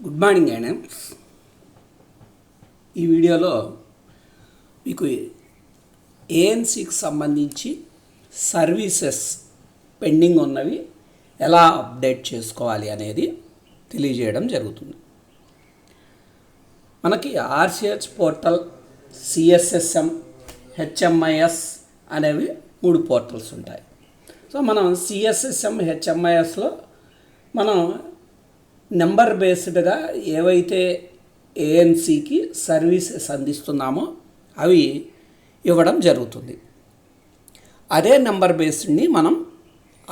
Good morning అండి. ఈ వీడియోలో మీకు ఏఎన్సీకి సంబంధించి సర్వీసెస్ పెండింగ్ ఉన్నవి ఎలా అప్డేట్ చేసుకోవాలి అనేది తెలియజేయడం జరుగుతుంది. మనకి ఆర్సిహెచ్ పోర్టల్, సిఎస్ఎస్ఎం, హెచ్ఎంఐఎస్ అనేవి 3 పోర్టల్స్ ఉంటాయి. సో మనం సిఎస్ఎస్ఎం, హెచ్ఎంఐఎస్లో మనం నెంబర్ బేస్డ్గా ఏవైతే ఏఎన్సీకి సర్వీసెస్ అందిస్తున్నామో అవి ఇవ్వడం జరుగుతుంది. అదే నెంబర్ బేస్డ్ని మనం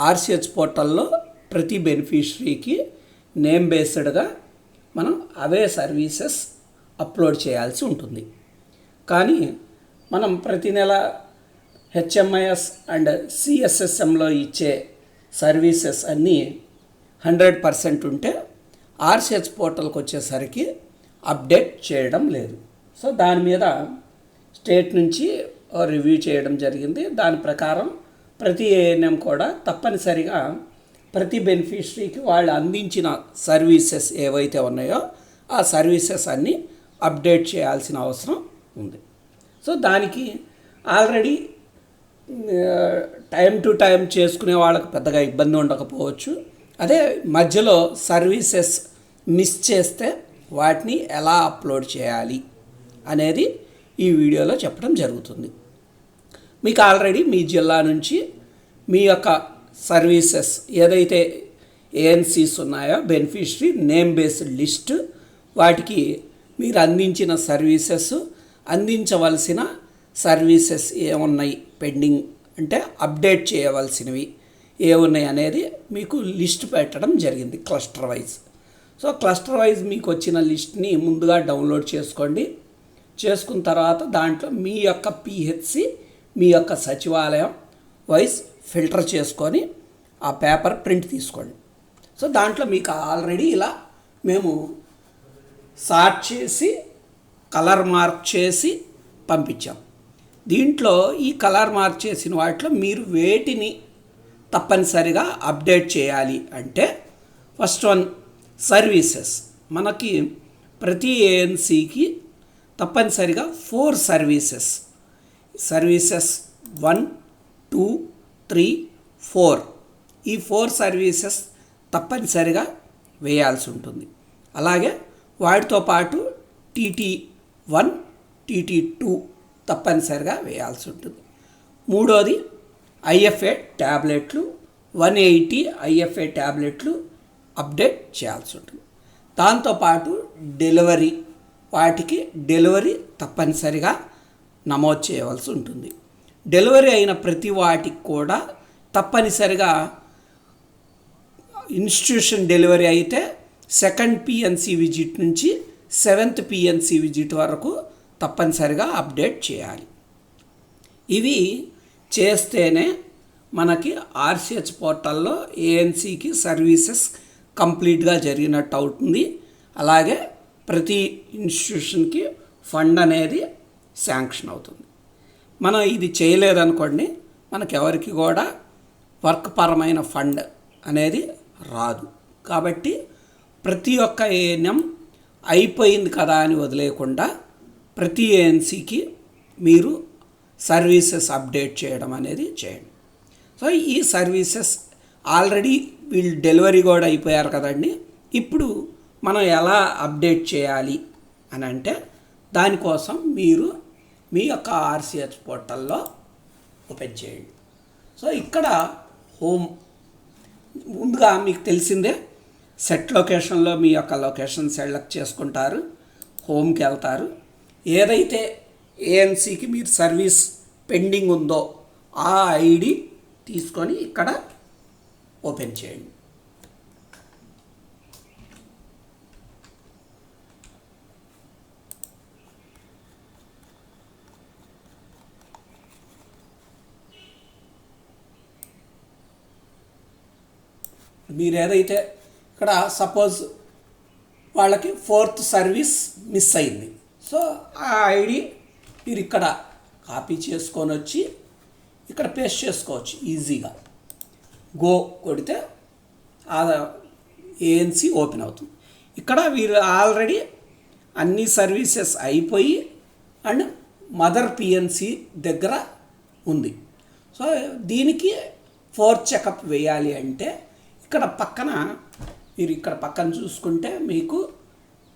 ఆర్సిహెచ్ పోర్టల్లో ప్రతి బెనిఫిషరీకి నేమ్ బేస్డ్గా మనం అవే సర్వీసెస్ అప్లోడ్ చేయాల్సి ఉంటుంది. కానీ మనం ప్రతి నెల హెచ్ఎంఐఎస్ అండ్ సిఎస్ఎస్ఎంలో ఇచ్చే సర్వీసెస్ అన్నీ 100% ఉంటే ఆర్సిహెచ్ పోర్టల్కి వచ్చేసరికి అప్డేట్ చేయడం లేదు. సో దాని మీద స్టేట్ నుంచి రివ్యూ చేయడం జరిగింది. దాని ప్రకారం ప్రతి ఏఎన్ఎం కూడా తప్పనిసరిగా ప్రతి బెనిఫిషరీకి వాళ్ళు అందించిన సర్వీసెస్ ఏవైతే ఉన్నాయో ఆ సర్వీసెస్ అన్నీ అప్డేట్ చేయాల్సిన అవసరం ఉంది. సో దానికి ఆల్రెడీ టైం టు టైం చేసుకునే వాళ్ళకి పెద్దగా ఇబ్బంది ఉండకపోవచ్చు. అదే మధ్యలో సర్వీసెస్ మిస్ చేస్తే వాటిని ఎలా అప్లోడ్ చేయాలి అనేది ఈ వీడియోలో చెప్పడం జరుగుతుంది. మీకు ఆల్రెడీ మీ జిల్లా నుంచి మీ యొక్క సర్వీసెస్ ఏదైతే ఏఎన్సీస్ ఉన్నాయో బెనిఫిషరీ నేమ్ బేస్డ్ లిస్ట్, వాటికి మీరు అందించిన సర్వీసెస్, అందించవలసిన సర్వీసెస్ ఏమున్నాయి పెండింగ్ అంటే అప్డేట్ చేయవలసినవి ఏమున్నాయి అనేది మీకు లిస్ట్ పెట్టడం జరిగింది cluster wise. So cluster wise మీకు వచ్చిన లిస్ట్ని ముందుగా డౌన్లోడ్ చేసుకోండి. చేసుకున్న తర్వాత దాంట్లో మీ యొక్క పిహెచ్సి, మీ యొక్క సచివాలయం వైజ్ ఫిల్టర్ చేసుకొని ఆ పేపర్ ప్రింట్ తీసుకోండి. సో దాంట్లో మీకు ఆల్రెడీ ఇలా మేము సార్ట్ చేసి కలర్ మార్క్ చేసి పంపించాం. దీంట్లో ఈ కలర్ మార్క్ చేసిన వాటిలో మీరు వేటిని తప్పనిసరిగా అప్డేట్ చేయాలి అంటే ఫస్ట్ వన్ సర్వీసెస్. మనకి ప్రతి ఏఎన్సీకి తప్పనిసరిగా 4 సర్వీసెస్ 1, 2, 3, 4 ఈ 4 సర్వీసెస్ తప్పనిసరిగా వేయాల్సి ఉంటుంది. అలాగే వాటితో పాటు TT1, TT2 తప్పనిసరిగా వేయాల్సి ఉంటుంది. మూడోది IFA ట్యాబ్లెట్లు 180 IFA ట్యాబ్లెట్లు అప్డేట్ చేయాల్సి ఉంటుంది. దాంతోపాటు డెలివరీ, వాటికి డెలివరీ తప్పనిసరిగా నమోదు చేయవలసి ఉంటుంది. డెలివరీ అయిన ప్రతి వాటికి కూడా తప్పనిసరిగా ఇన్స్టిట్యూషన్ డెలివరీ అయితే 2nd PNC విజిట్ నుంచి 7th PNC విజిట్ వరకు తప్పనిసరిగా అప్డేట్ చేయాలి. ఇవి చేస్తేనే మనకి ఆర్సిహెచ్ పోర్టల్లో ఏఎన్సీకి సర్వీసెస్ కంప్లీట్గా జరిగినట్టు అవుతుంది. అలాగే ప్రతి ఇన్స్టిట్యూషన్కి ఫండ్ అనేది శాంక్షన్ అవుతుంది. మనం ఇది చేయలేదనుకోండి, మనకెవరికి కూడా వర్క్ పరమైన ఫండ్ అనేది రాదు. కాబట్టి ప్రతి ఒక్క ఏఎన్ఎం అయిపోయింది కదా అని వదిలేయకుండా ప్రతి ఏఎన్సీకి మీరు సర్వీసెస్ అప్డేట్ చేయడం అనేది చేయండి. సో ఈ సర్వీసెస్ ఆల్రెడీ వీళ్ళు డెలివరీ కూడా అయిపోయారు కదండి. ఇప్పుడు మనం ఎలా అప్డేట్ చేయాలి అని అంటే దానికోసం మీరు మీ యొక్క ఆర్సిహెచ్ పోర్టల్లో ఓపెన్ చేయండి. సో ఇక్కడ హోమ్ ముందుగా మీకు తెలిసిందే, సెట్ లొకేషన్లో మీ యొక్క లొకేషన్ సెలెక్ట్ చేసుకుంటారు, హోమ్కి వెళ్తారు. ఏదైతే ఏఎన్సీకి మీరు సర్వీస్ పెండింగ్ ఉందో ఆ ఐడి తీసుకొని ఇక్కడ ఓపెన్ చేయండి. మీరు ఏదైతే ఇక్కడ సపోజ్ వాళ్ళకి 4th సర్వీస్ మిస్ అయింది. సో ఆ ఐడి మీరు ఇక్కడ కాపీ చేసుకొని వచ్చి ఇక్కడ పేస్ట్ చేసుకోవచ్చు ఈజీగా. గో కొడితే ఆ ఏఎన్సీ ఓపెన్ అవుతుంది. ఇక్కడ వీరు ఆల్రెడీ అన్ని సర్వీసెస్ అయిపోయి అండ్ మదర్ పిఎన్సి దగ్గర ఉంది. సో దీనికి 4th చెకప్ వేయాలి అంటే ఇక్కడ పక్కన మీరు ఇక్కడ పక్కన చూసుకుంటే మీకు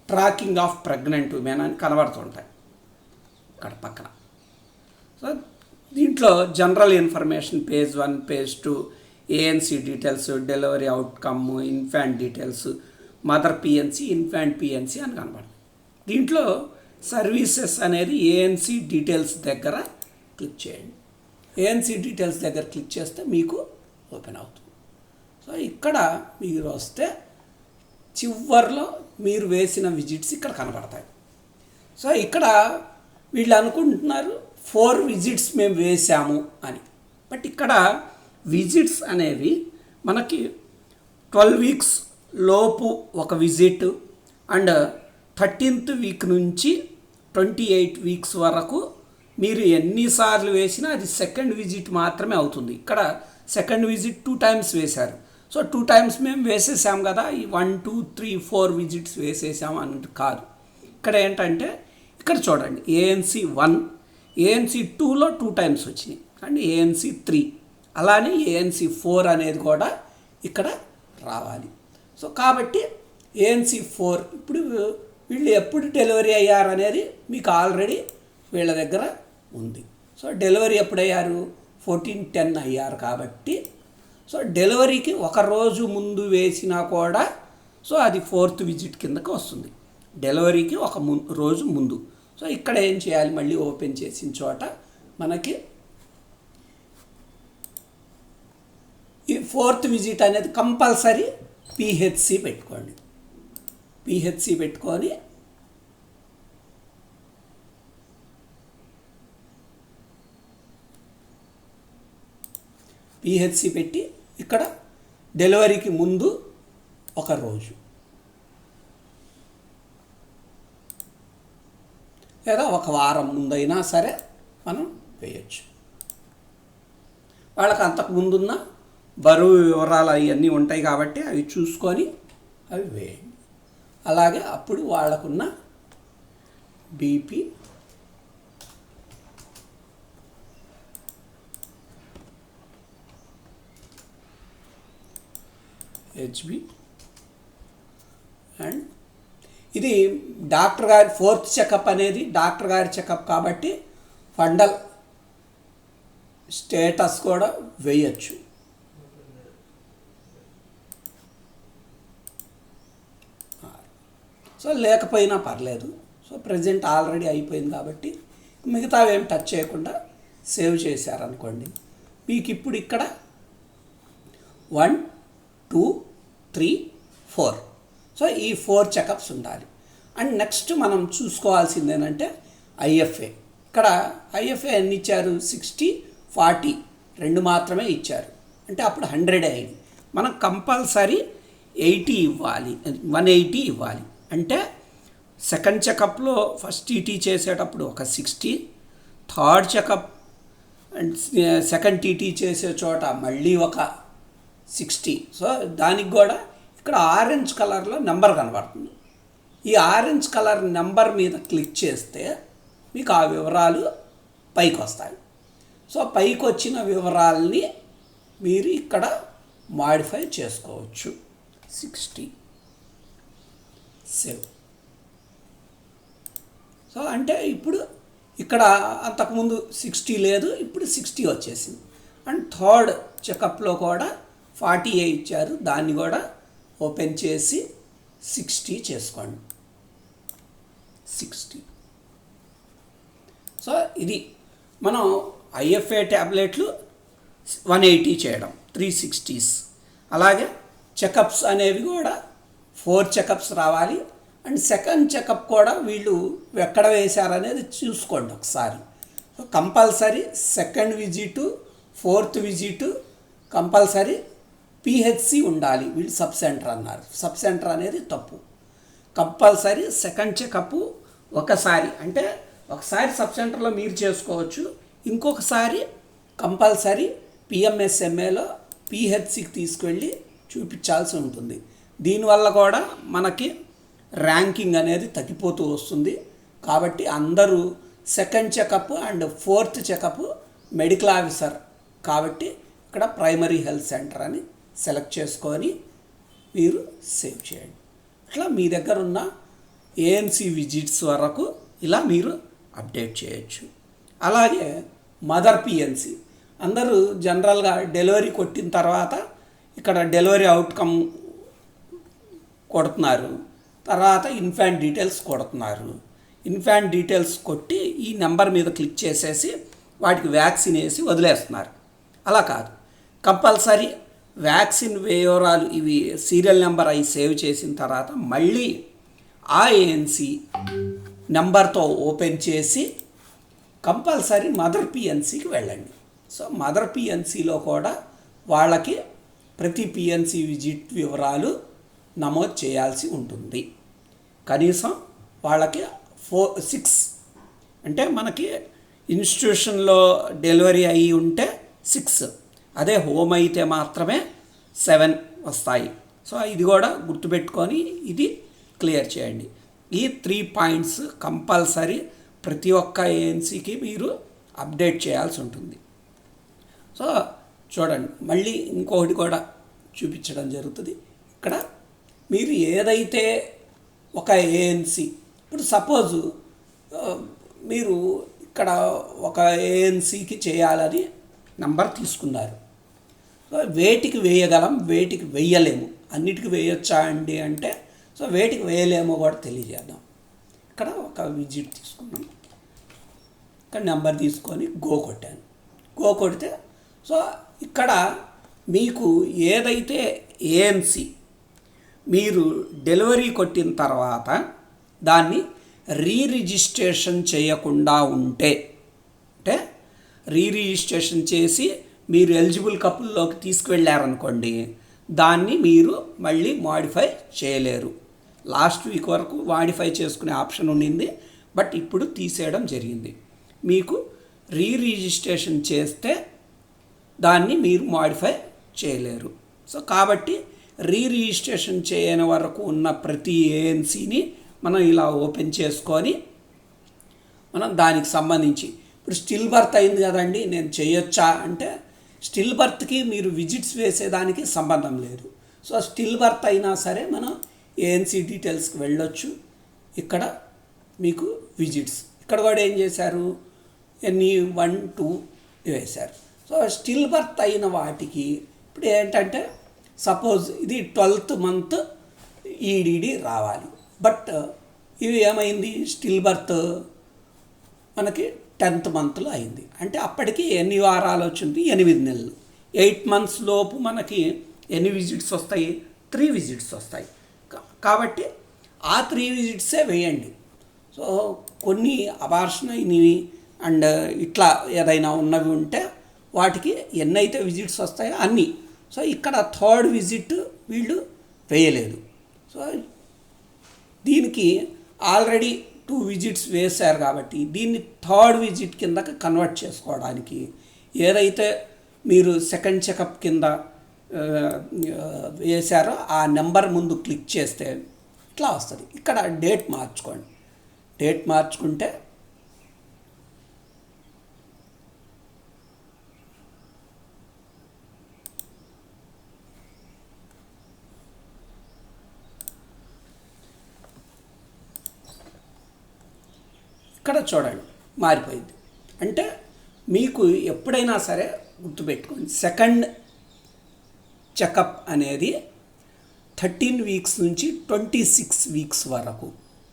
ట్రాకింగ్ ఆఫ్ ప్రెగ్నెంట్ ఉమెన్ అని కనబడుతుంటాయి ఇక్కడ పక్కన. సో దీంట్లో general information page 1, page 2, ANC details, delivery outcome, infant details, mother PNC, infant PNC అని కనబడుతుంది. దీంట్లో సర్వీసెస్ అనేది ఏఎన్సి డీటెయిల్స్ దగ్గర క్లిక్ చేయండి. ఏఎన్సి డీటెయిల్స్ దగ్గర క్లిక్ చేస్తే మీకు ఓపెన్ అవుతుంది. సో ఇక్కడ మీరు వస్తే చివర్లో మీరు వేసిన విజిట్స్ ఇక్కడ కనబడతాయి. సో ఇక్కడ వీళ్ళు అనుకుంటున్నారు 4 విజిట్స్ మేము వేసాము అని. బట్ ఇక్కడ విజిట్స్ అనేవి మనకి 12 వీక్స్ లోపు ఒక విజిట్ అండ్ 13th వీక్ నుంచి 28 వీక్స్ వరకు మీరు ఎన్నిసార్లు వేసినా అది సెకండ్ విజిట్ మాత్రమే అవుతుంది. ఇక్కడ సెకండ్ విజిట్ 2 టైమ్స్ వేశారు. సో 2 టైమ్స్ మేము వేసేసాం కదా, ఈ 1, 2, 3, 4 విజిట్స్ వేసేసాము అన్నట్టు కాదు. ఇక్కడ ఏంటంటే ఇక్కడ చూడండి, ఏఎన్సి 1, ఏఎన్సి 2లో 2 టైమ్స్ వచ్చినాయి అండ్ ఏఎన్సి 3, అలానే ఏఎన్సి 4 అనేది కూడా ఇక్కడ రావాలి. సో కాబట్టి ఏఎన్సి 4 ఇప్పుడు వీళ్ళు ఎప్పుడు డెలివరీ అయ్యారనేది మీకు ఆల్రెడీ వీళ్ళ దగ్గర ఉంది. సో డెలివరీ ఎప్పుడు అయ్యారు? 14/10 అయ్యారు కాబట్టి సో డెలివరీకి ఒక రోజు ముందు వేసినా కూడా సో అది 4th విజిట్ కిందకి వస్తుంది, డెలివరీకి ఒక రోజు ముందు. సో ఇక్కడ ఏం చేయాలి, మళ్ళీ ఓపెన్ చేసిన చోట మనకి ఈ 4th విజిట్ అనేది కంపల్సరీ పిహెచ్సి పెట్టుకోండి. పిహెచ్సి పెట్టుకొని పిహెచ్సి పెట్టి ఇక్కడ డెలివరీకి ముందు ఒక రోజు లేదా ఒక వారం ముందైనా సరే మనం వేయచ్చు. వాళ్ళకి అంతకు ముందున్న బరువు వివరాలు అవన్నీ ఉంటాయి కాబట్టి అవి చూసుకొని అవి వేయండి. అలాగే అప్పుడు వాళ్ళకున్న బీపీ, హెచ్బి అండ్ ఇది డాక్టర్ గారి 4th చెకప్ అనేది డాక్టర్ గారి చెకప్ కాబట్టి ఫండల్ స్టేటస్ కూడా వేయచ్చు. సో లేకపోయినా పర్లేదు. సో ప్రజెంట్ ఆల్రెడీ అయిపోయింది కాబట్టి మిగతావి ఏం టచ్ చేయకుండా సేవ్ చేశారనుకోండి, మీకు ఇప్పుడు ఇక్కడ 1, 2, 3, 4 సో ఈ 4 చెకప్స్ ఉండాలి. అండ్ నెక్స్ట్ మనం చూసుకోవాల్సింది ఏంటంటే ఐఎఫ్ఏ. ఇక్కడ ఐఎఫ్ఏ ఎన్ని ఇచ్చారు? 60, 40 2 మాత్రమే ఇచ్చారు, అంటే అప్పుడు 100 అయింది. మనం కంపల్సరీ 80 ఇవ్వాలి, 180 ఇవ్వాలి. అంటే సెకండ్ చెకప్లో ఫస్ట్ టీటీ చేసేటప్పుడు ఒక 60, third checkup and second TT చేసే చోట మళ్ళీ ఒక 60. సో దానికి కూడా ఇక్కడ ఆరెంజ్ కలర్లో నెంబర్ కనబడుతుంది. ఈ ఆరెంజ్ కలర్ నెంబర్ మీద క్లిక్ చేస్తే మీకు ఆ వివరాలు పైకి వస్తాయి. సో పైకి వచ్చిన వివరాలని మీరు ఇక్కడ మాడిఫై చేసుకోవచ్చు. 60 సేవ్. సో అంటే ఇప్పుడు ఇక్కడ అంతకుముందు 60 లేదు, ఇప్పుడు 60 వచ్చేసింది. అండ్ థర్డ్ చెకప్లో కూడా 40 ఇచ్చారు, దాన్ని కూడా ఓపెన్ చేసి 60 చేసుకోండి. 60. సో ఇది మనం ఐఎఫ్ఏ ట్యాబ్లెట్లు 180 చేయడం, 360s. అలాగే చెకప్స్ అనేవి కూడా 4 చెకప్స్ రావాలి. అండ్ సెకండ్ చెకప్ కూడా వీళ్ళు ఎక్కడ వేశారనేది చూసుకోండి ఒకసారి. So compulsory second visit, 4th visit compulsory PHC ఉండాలి. వీళ్ళు సబ్ సెంటర్ అన్నారు, సబ్ సెంటర్ అనేది తప్పు. కంపల్సరీ సెకండ్ చెకప్ ఒకసారి, అంటే ఒకసారి సబ్ సెంటర్లో మీరు చేసుకోవచ్చు, ఇంకొకసారి కంపల్సరీ పిఎంఎస్ఎంఏలో పిహెచ్సికి తీసుకువెళ్ళి చూపించాల్సి ఉంటుంది. దీనివల్ల కూడా మనకి ర్యాంకింగ్ అనేది తగ్గిపోతూ వస్తుంది. కాబట్టి అందరూ second checkup and fourth checkup medical officer కాబట్టి ఇక్కడ ప్రైమరీ హెల్త్ సెంటర్ అని సెలెక్ట్ చేసుకొని మీరు సేవ్ చేయండి. ఇట్లా మీ దగ్గర ఉన్న ఏఎన్సి విజిట్స్ వరకు ఇలా మీరు అప్డేట్ చేయొచ్చు. అలాగే మదర్ పిఎన్సి అందరూ జనరల్గా డెలివరీ కొట్టిన తర్వాత ఇక్కడ డెలివరీ అవుట్కమ్ కొడుతున్నారు, తర్వాత ఇన్ఫాంట్ డీటెయిల్స్ కొడుతున్నారు. ఇన్ఫాంట్ డీటెయిల్స్ కొట్టి ఈ నెంబర్ మీద క్లిక్ చేసేసి వాటికి వ్యాక్సిన్ వేసి వదిలేస్తున్నారు. అలా కాదు, కంపల్సరీ వ్యాక్సిన్ వివరాలు ఇవి సీరియల్ నెంబర్ అవి సేవ్ చేసిన తర్వాత మళ్ళీ ఆ ఏఎన్సి నెంబర్తో ఓపెన్ చేసి కంపల్సరీ మదర్ పిఎన్సికి వెళ్ళండి. సో మదర్ పిఎన్సిలో కూడా వాళ్ళకి ప్రతి పిఎన్సి విజిట్ వివరాలు నమోదు చేయాల్సి ఉంటుంది. కనీసం వాళ్ళకి 6 అంటే మనకి ఇన్స్టిట్యూషన్లో డెలివరీ అయ్యి ఉంటే 6, అదే హోమ్ అయితే మాత్రమే 7 వస్తాయి. సో ఇది కూడా గుర్తుపెట్టుకొని ఇది క్లియర్ చేయండి. ఈ 3 పాయింట్స్ కంపల్సరీ ప్రతి ఒక్క ఏఎన్సీకి మీరు అప్డేట్ చేయాల్సి ఉంటుంది. సో చూడండి, మళ్ళీ ఇంకొకటి కూడా చూపించడం జరుగుతుంది. ఇక్కడ మీరు ఏదైతే ఒక ఏఎన్సీ ఇప్పుడు సపోజు మీరు ఇక్కడ ఒక ఏఎన్సీకి చేయాలని నంబర్ తీసుకున్నారు. వేటికి వేయగలం, వేటికి వేయలేము, అన్నిటికి వేయొచ్చా అండి అంటే సో వేటికి వేయలేమో కూడా తెలియజేద్దాం. ఇక్కడ ఒక విజిట్ తీసుకున్నాం, ఇక్కడ నెంబర్ తీసుకొని గో కొట్టాను. గో కొడితే సో ఇక్కడ మీకు ఏదైతే ఏఎన్సీ మీరు డెలివరీ కొట్టిన తర్వాత దాన్ని రిజిస్ట్రేషన్ చేయకుండా ఉంటే, అంటే రిజిస్ట్రేషన్ చేసి మీరు ఎలిజిబుల్ కపుల్లోకి తీసుకువెళ్ళారనుకోండి, దాన్ని మీరు మళ్ళీ మాడిఫై చేయలేరు. లాస్ట్ వీక్ వరకు మాడిఫై చేసుకునే ఆప్షన్ ఉండింది, బట్ ఇప్పుడు తీసేయడం జరిగింది. మీకు రిజిస్ట్రేషన్ చేస్తే దాన్ని మీరు మాడిఫై చేయలేరు. సో కాబట్టి రిజిస్ట్రేషన్ చేయని వరకు ఉన్న ప్రతి ఏఎన్సీని మనం ఇలా ఓపెన్ చేసుకొని మనం దానికి సంబంధించి ఇప్పుడు స్టిల్ బర్త్ అయింది కదండి, నేను చేయొచ్చా అంటే స్టిల్ బర్త్కి మీరు విజిట్స్ వేసేదానికి సంబంధం లేదు. సో స్టిల్ బర్త్ అయినా సరే మనం ఏఎన్సీ డీటెయిల్స్కి వెళ్ళొచ్చు. ఇక్కడ మీకు విజిట్స్ ఇక్కడ కూడా ఏం చేశారు, ఎన్ని 1, 2 వేశారు. సో స్టిల్ బర్త్ అయిన వాటికి ఇప్పుడు ఏంటంటే సపోజ్ ఇది 12th మంత్ ఈడీడీ రావాలి, బట్ ఇవి ఏమైంది స్టిల్ బర్త్ మనకి 10th మంత్లో అయింది. అంటే అప్పటికి ఎన్ని వారాలు వచ్చింది, 8 నెలలు. 8 months లోపు మనకి ఎన్ని విజిట్స్ వస్తాయి, 3 విజిట్స్ వస్తాయి. కాబట్టి ఆ 3 విజిట్సే వేయండి. సో కొన్ని అబార్షన్ అయినవి అండ్ ఇట్లా ఏదైనా ఉన్నవి ఉంటే వాటికి ఎన్నైతే విజిట్స్ వస్తాయో అన్నీ. సో ఇక్కడ 3rd విజిట్ వీళ్ళు వేయలేదు. సో దీనికి ఆల్రెడీ 2 విజిట్స్ వేశారు కాబట్టి దీన్ని 3rd విజిట్ కిందకి కన్వర్ట్ చేసుకోవడానికి ఏదైతే మీరు సెకండ్ చెకప్ కింద వేశారో ఆ నెంబర్ ముందు క్లిక్ చేస్తే ఇట్లా వస్తుంది. ఇక్కడ డేట్ మార్చుకోండి. డేట్ మార్చుకుంటే ఇక్కడ చూడండి మారిపోయింది. అంటే మీకు ఎప్పుడైనా సరే గుర్తుపెట్టుకోండి, సెకండ్ చెకప్ అనేది 13 weeks నుంచి 26 weeks వరకు,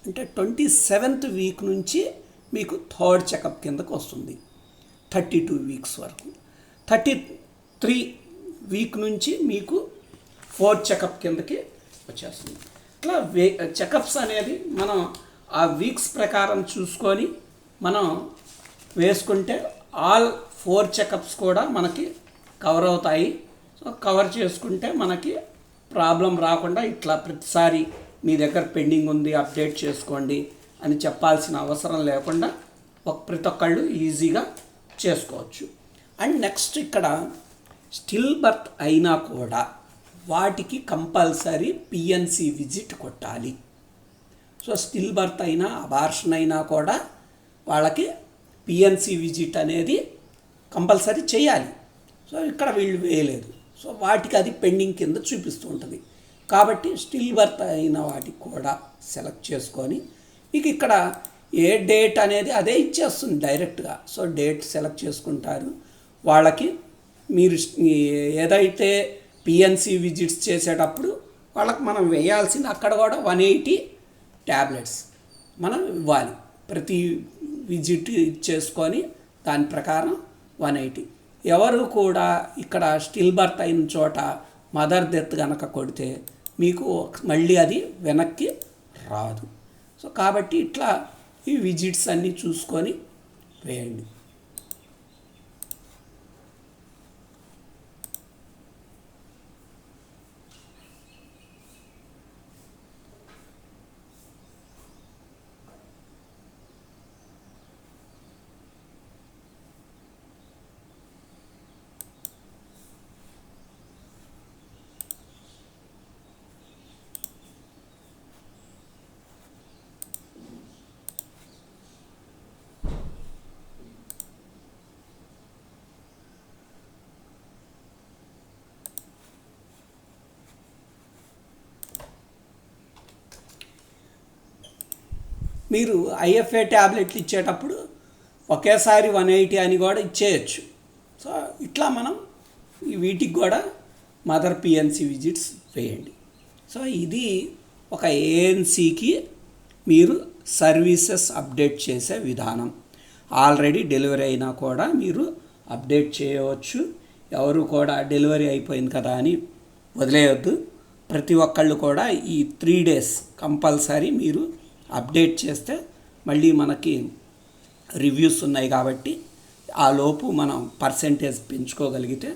అంటే 27th week నుంచి మీకు 3rd చెకప్ కిందకు వస్తుంది. 32 weeks వరకు, 33 week నుంచి మీకు 4th చెకప్ కిందకి వచ్చేస్తుంది. ఇట్లా చెకప్స్ అనేది మనం ఆ వీక్స్ ప్రకారం చూసుకొని మనం వేసుకుంటే ఆల్ 4 చెకప్స్ కూడా మనకి కవర్ అవుతాయి. సో కవర్ చేసుకుంటే మనకి ప్రాబ్లం రాకుండా ఇట్లా ప్రతిసారి మీ దగ్గర పెండింగ్ ఉంది అప్డేట్ చేసుకోండి అని చెప్పాల్సిన అవసరం లేకుండా ప్రతి ఒక్కళ్ళు ఈజీగా చేసుకోవచ్చు. అండ్ నెక్స్ట్ ఇక్కడ స్టిల్ బర్త్ అయినా కూడా వాటికి కంపల్సరీ పిఎన్సి విజిట్ కొట్టాలి. సో స్టిల్ బర్త్ అయినా అబార్షన్ అయినా కూడా వాళ్ళకి పిఎన్సి విజిట్ అనేది కంపల్సరీ చేయాలి. సో ఇక్కడ వీళ్ళు వేయలేదు, సో వాటికి అది పెండింగ్ కింద చూపిస్తూ ఉంటుంది. కాబట్టి స్టిల్ బర్త్ అయిన వాటికి కూడా సెలెక్ట్ చేసుకొని మీకు ఇక్కడ ఏ డేట్ అనేది అదే ఇచ్చేస్తుంది డైరెక్ట్గా. సో డేట్ సెలెక్ట్ చేసుకుంటారు. వాళ్ళకి మీరు ఏదైతే పిఎన్సి విజిట్స్ చేసేటప్పుడు వాళ్ళకి మనం వేయాల్సిన అక్కడ కూడా 180 ట్యాబ్లెట్స్ మనం ఇవ్వాలి. ప్రతి విజిట్ చేసుకొని దాని ప్రకారం 180. ఎవరు కూడా ఇక్కడ స్టిల్ బర్త్ అయిన చోట మదర్ డెత్ కనుక కొడితే మీకు మళ్ళీ అది వెనక్కి రాదు. సో కాబట్టి ఇట్లా ఈ విజిట్స్ అన్నీ చూసుకొని వేయండి. మీరు ఐఎఫ్ఏ ట్యాబ్లెట్లు ఇచ్చేటప్పుడు ఒకేసారి 180 అని కూడా ఇచ్చేయచ్చు. సో ఇట్లా మనం వీటికి కూడా మదర్ పిఎన్సి విజిట్స్ వేయండి. సో ఇది ఒక ఏఎన్సీకి మీరు సర్వీసెస్ అప్డేట్ చేసే విధానం. ఆల్రెడీ డెలివరీ అయినా కూడా మీరు అప్డేట్ చేయవచ్చు. ఎవరు కూడా డెలివరీ అయిపోయింది కదా అని వదిలేయొద్దు. ప్రతి ఒక్కళ్ళు కూడా ఈ 3 days కంపల్సరీ మీరు అప్డేట్ చేస్తే మళ్ళీ మనకి రివ్యూస్ ఉన్నాయి కాబట్టి ఆ లోపు మనం పర్సెంటేజ్ పెంచుకోగలిగితే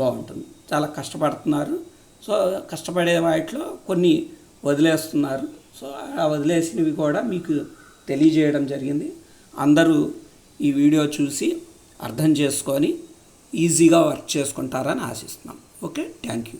బాగుంటుంది. చాలా కష్టపడుతున్నారు. సో కష్టపడే వాటిలో కొన్ని వదిలేస్తున్నారు. సో ఆ వదిలేసినవి కూడా మీకు తెలియజేయడం జరిగింది. అందరూ ఈ వీడియో చూసి అర్థం చేసుకొని ఈజీగా వర్క్ చేసుకుంటారని ఆశిస్తున్నాం. Okay, thank you.